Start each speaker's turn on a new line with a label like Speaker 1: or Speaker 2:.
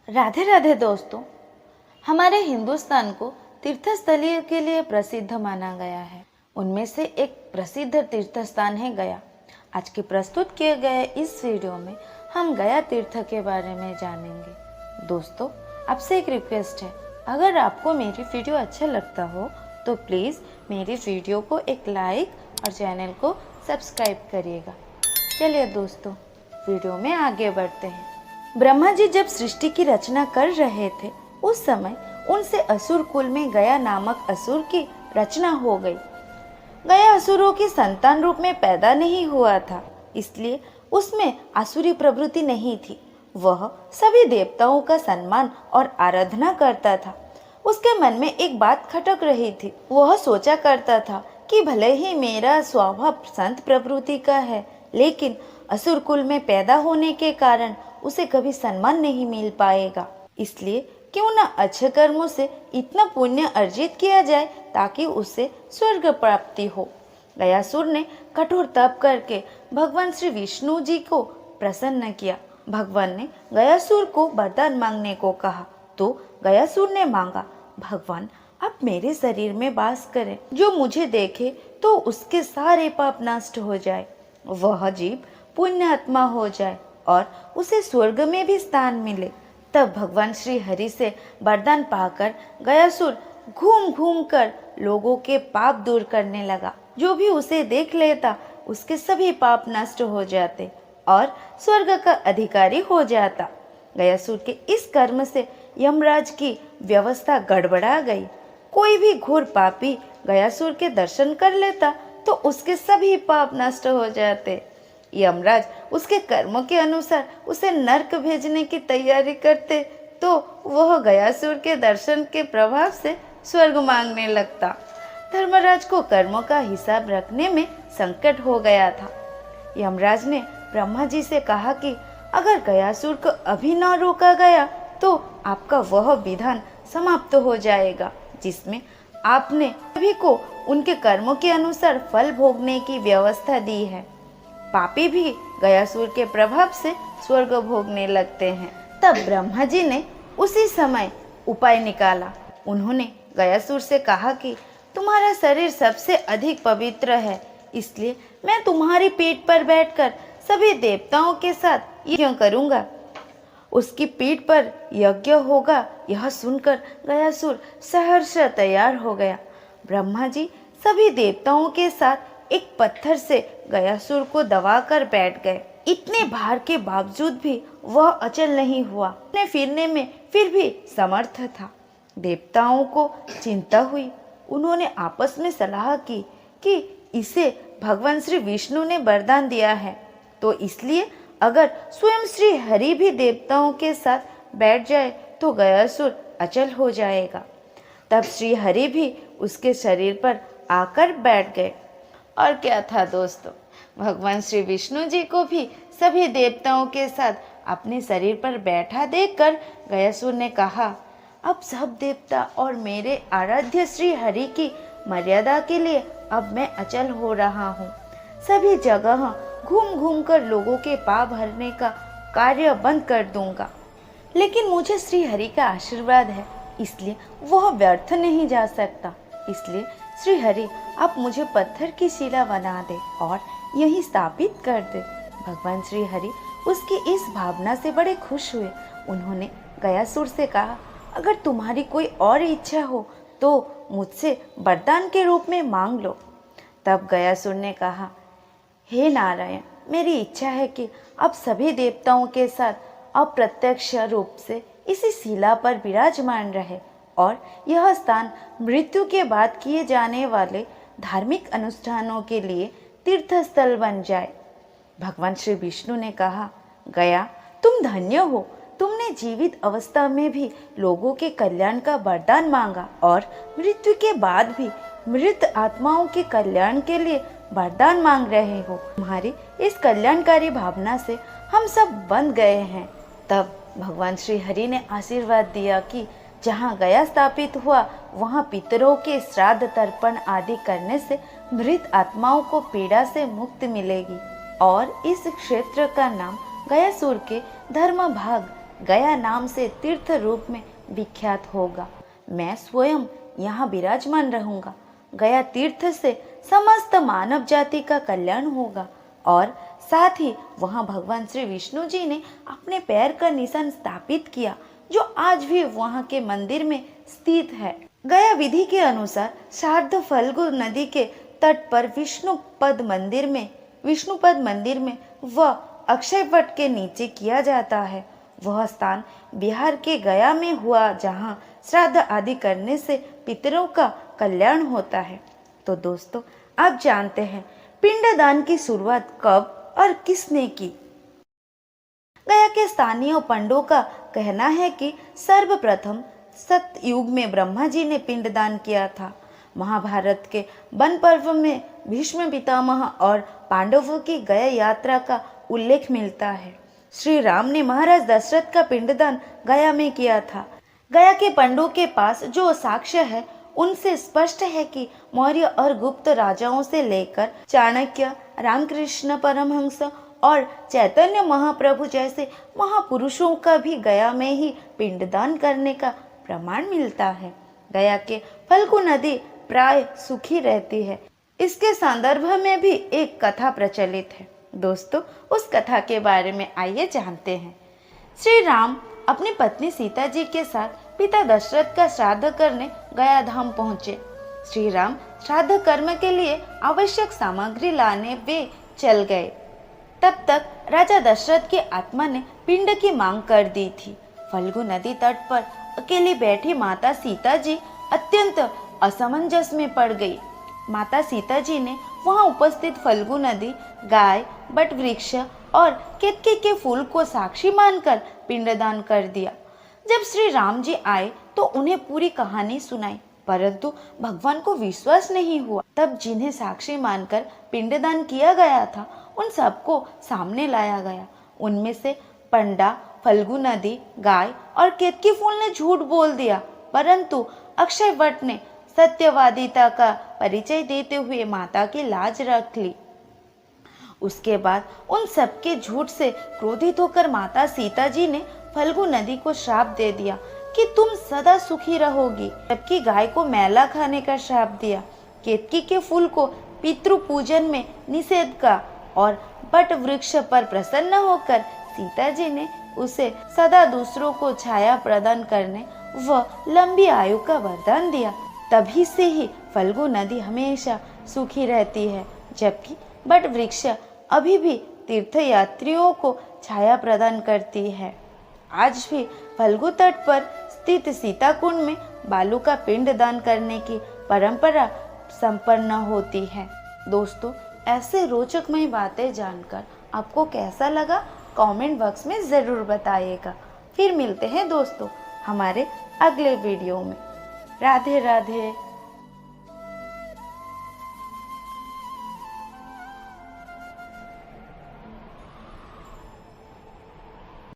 Speaker 1: राधे राधे दोस्तों। हमारे हिंदुस्तान को तीर्थस्थलीय के लिए प्रसिद्ध माना गया है। उनमें से एक प्रसिद्ध तीर्थ स्थान है गया। आज के प्रस्तुत किए गए इस वीडियो में हम गया तीर्थ के बारे में जानेंगे। दोस्तों, आपसे एक रिक्वेस्ट है, अगर आपको मेरी वीडियो अच्छा लगता हो तो प्लीज़ मेरी वीडियो को एक लाइक और चैनल को सब्सक्राइब करिएगा। चलिए दोस्तों, वीडियो में आगे बढ़ते हैं। ब्रह्मा जी जब सृष्टि की रचना कर रहे थे उस समय उनसे असुर कुल में गया नामक असुर की रचना हो गई। गया असुरों की संतान रूप में पैदा नहीं हुआ था, इसलिए उसमें आसुरी प्रवृत्ति नहीं थी। वह सभी देवताओं का सम्मान और आराधना करता था। उसके मन में एक बात खटक रही थी। वह सोचा करता था कि भले ही मेरा स्वभाव संत प्रवृत्ति का है, लेकिन असुर कुल में पैदा होने के कारण उसे कभी सम्मान नहीं मिल पाएगा। इसलिए क्यों न अच्छे कर्मों से इतना पुण्य अर्जित किया जाए ताकि उसे स्वर्ग प्राप्ति हो। गयासुर ने कठोर तप करके भगवान श्री विष्णु जी को प्रसन्न किया। भगवान ने गयासुर को वरदान मांगने को कहा तो गयासुर ने मांगा, भगवान आप मेरे शरीर में वास करें, जो मुझे देखे तो उसके सारे पाप नष्ट हो जाए, वह जीव पुण्य आत्मा हो जाए और उसे स्वर्ग में भी स्थान मिले। तब भगवान श्री हरि से वरदान पाकर गयासुर घूम घूम कर लोगों के पाप दूर करने लगा। जो भी उसे देख लेता उसके सभी पाप नष्ट हो जाते और स्वर्ग का अधिकारी हो जाता। गयासुर के इस कर्म से यमराज की व्यवस्था गड़बड़ा गई। कोई भी घोर पापी गयासुर के दर्शन कर लेता तो उसके सभी पाप नष्ट हो जाते। यमराज उसके कर्मों के अनुसार उसे नरक भेजने की तैयारी करते तो वह गयासुर के दर्शन के प्रभाव से स्वर्ग मांगने लगता। धर्मराज को कर्मों का हिसाब रखने में संकट हो गया था। यमराज ने ब्रह्मा जी से कहा कि अगर गयासुर को अभी न रोका गया तो आपका वह विधान समाप्त हो जाएगा जिसमें आपने सभी को उनके कर्मों के अनुसार फल भोगने की व्यवस्था दी है। पापी भी गयासुर के प्रभाव से स्वर्ग भोगने लगते हैं। तब ब्रह्मा जी ने उसी समय उपाय निकाला। उन्होंने गयासुर से कहा कि तुम्हारा शरीर सबसे अधिक पवित्र है, इसलिए मैं तुम्हारी पीठ पर बैठकर सभी देवताओं के साथ यज्ञ करूंगा। उसकी पीठ पर यज्ञ होगा, यह सुनकर गयासुर सहर्ष तैयार हो गया। ब्रह्मा जी सभी देवताओं के साथ एक पत्थर से गयासुर को दबाकर बैठ गए। इतने भार के बावजूद भी वह अचल नहीं हुआ। अपने फिरने में फिर भी समर्थ था। देवताओं को चिंता हुई। उन्होंने आपस में सलाह की कि इसे भगवान श्री विष्णु ने वरदान दिया है, तो इसलिए अगर स्वयं श्री हरि भी देवताओं के साथ बैठ जाए तो गयासुर अचल हो जाएगा। तब श्री हरि भी उसके शरीर पर आकर बैठ गए। और क्या था दोस्तों, भगवान श्री विष्णु जी को भी सभी देवताओं के साथ अपने शरीर पर बैठा देखकर गयासुर ने कहा, अब सब देवता और मेरे आराध्य श्री हरि की मर्यादा के लिए अब मैं अचल हो रहा हूँ। सभी जगह घूम घूम कर लोगों के पाप भरने का कार्य बंद कर दूंगा, लेकिन मुझे श्री हरि का आशीर्वाद है, इसलिए वह व्यर्थ नहीं जा सकता। इसलिए श्री हरि आप मुझे पत्थर की शिला बना दे और यही स्थापित कर दे। भगवान श्री हरि उसकी इस भावना से बड़े खुश हुए। उन्होंने गयासुर से कहा, अगर तुम्हारी कोई और इच्छा हो तो मुझसे वरदान के रूप में मांग लो। तब गयासुर ने कहा, हे नारायण, मेरी इच्छा है कि अब सभी देवताओं के साथ अप्रत्यक्ष रूप से इसी शिला पर विराजमान रहे और यह स्थान मृत्यु के बाद किए जाने वाले धार्मिक अनुष्ठानों के लिए तीर्थ स्थल बन जाए। भगवान श्री विष्णु ने कहा, गया तुम धन्य हो, तुमने जीवित अवस्था में भी लोगों के कल्याण का वरदान मांगा और मृत्यु के बाद भी मृत आत्माओं के कल्याण के लिए वरदान मांग रहे हो। तुम्हारी इस कल्याणकारी भावना से हम सब बंध गए हैं। तब भगवान श्री हरि ने आशीर्वाद दिया कि जहाँ गया स्थापित हुआ वहाँ पितरों के श्राद्ध तर्पण आदि करने से मृत आत्माओं को पीड़ा से मुक्ति मिलेगी और इस क्षेत्र का नाम गयासुर के धर्म भाग गया नाम से तीर्थ रूप में विख्यात होगा। मैं स्वयं यहाँ विराजमान रहूँगा। गया तीर्थ से समस्त मानव जाति का कल्याण होगा और साथ ही वहाँ भगवान श्री विष्णु जी ने अपने पैर का निशान स्थापित किया, जो आज भी वहाँ के मंदिर में स्थित है। गया विधि के अनुसार शारद फल्गु नदी के तट पर विष्णुपद मंदिर में व अक्षयवट के नीचे किया जाता है। वह स्थान बिहार के गया में हुआ, जहाँ श्राद्ध आदि करने से पितरों का कल्याण होता है। तो दोस्तों, आप जानते हैं पिंडदान की शुरुआत कब और किसने की? गया के स्थानीय पंडों का कहना है कि सर्वप्रथम सतयुग में ब्रह्मा जी ने पिंडदान किया था। महाभारत के वन पर्व में भीष्म पितामह और पांडवों की गया यात्रा का उल्लेख मिलता है। श्री राम ने महाराज दशरथ का पिंडदान गया में किया था। गया के पंडों के पास जो साक्ष्य है, उनसे स्पष्ट है कि मौर्य और गुप्त राजाओं से लेकर चाणक्य, रामकृष्ण परमहंस और चैतन्य महाप्रभु जैसे महापुरुषों का भी गया में ही पिंडदान करने का प्रमाण मिलता है। गया के फल्गु नदी प्राय सूखी रहती है। इसके संदर्भ में भी एक कथा प्रचलित है। दोस्तों, उस कथा के बारे में आइए जानते हैं। श्री राम अपनी पत्नी सीता जी के साथ पिता दशरथ का श्राद्ध करने गया धाम पहुँचे। श्री राम श्राद्ध कर्म के लिए आवश्यक सामग्री लाने वे चल गए। तब तक राजा दशरथ की आत्मा ने पिंड की मांग कर दी थी। फल्गु नदी तट पर अकेली बैठी माता सीता जी अत्यंत असमंजस में पड़ गई। माता सीता जी ने वहां उपस्थित फल्गु नदी, गाय, बट वृक्ष और केतकी के फूल को साक्षी मानकर पिंडदान कर दिया। जब श्री राम जी आए तो उन्हें पूरी कहानी सुनाई, परंतु भगवान को विश्वास नहीं हुआ। तब जिन्हें साक्षी मानकर पिंडदान किया गया था, उन सबको सामने लाया गया। उनमें से पंडा, फल्गु नदी, गाय और केतकी फूल ने झूठ बोल दिया, परंतु अक्षयवट ने सत्यवादिता का परिचय देते हुए माता की लाज रख ली। उसके बाद उन सबके झूठ से क्रोधित होकर माता सीता जी ने फल्गु नदी को श्राप दे दिया कि तुम सदा सुखी रहोगी, जबकि गाय को मैला खाने का श्राप दिया। केतकी के फूल को पितृ पूजन में निषेध का और बट वृक्ष पर प्रसन्न होकर सीता जी ने उसे सदा दूसरों को छाया प्रदान करने व लंबी आयु का वरदान दिया। तभी से ही फल्गु नदी हमेशा सूखी रहती है, जबकि बट वृक्ष अभी भी तीर्थयात्रियों को छाया प्रदान करती है। आज भी फल्गु तट पर स्थित सीता कुंड में बालू का पिंड दान करने की परंपरा संपन्न होती है। दोस्तों, ऐसे रोचकमय बातें जानकर आपको कैसा लगा, कमेंट बॉक्स में ज़रूर बताइएगा। फिर मिलते हैं दोस्तों हमारे अगले वीडियो में। राधे राधे।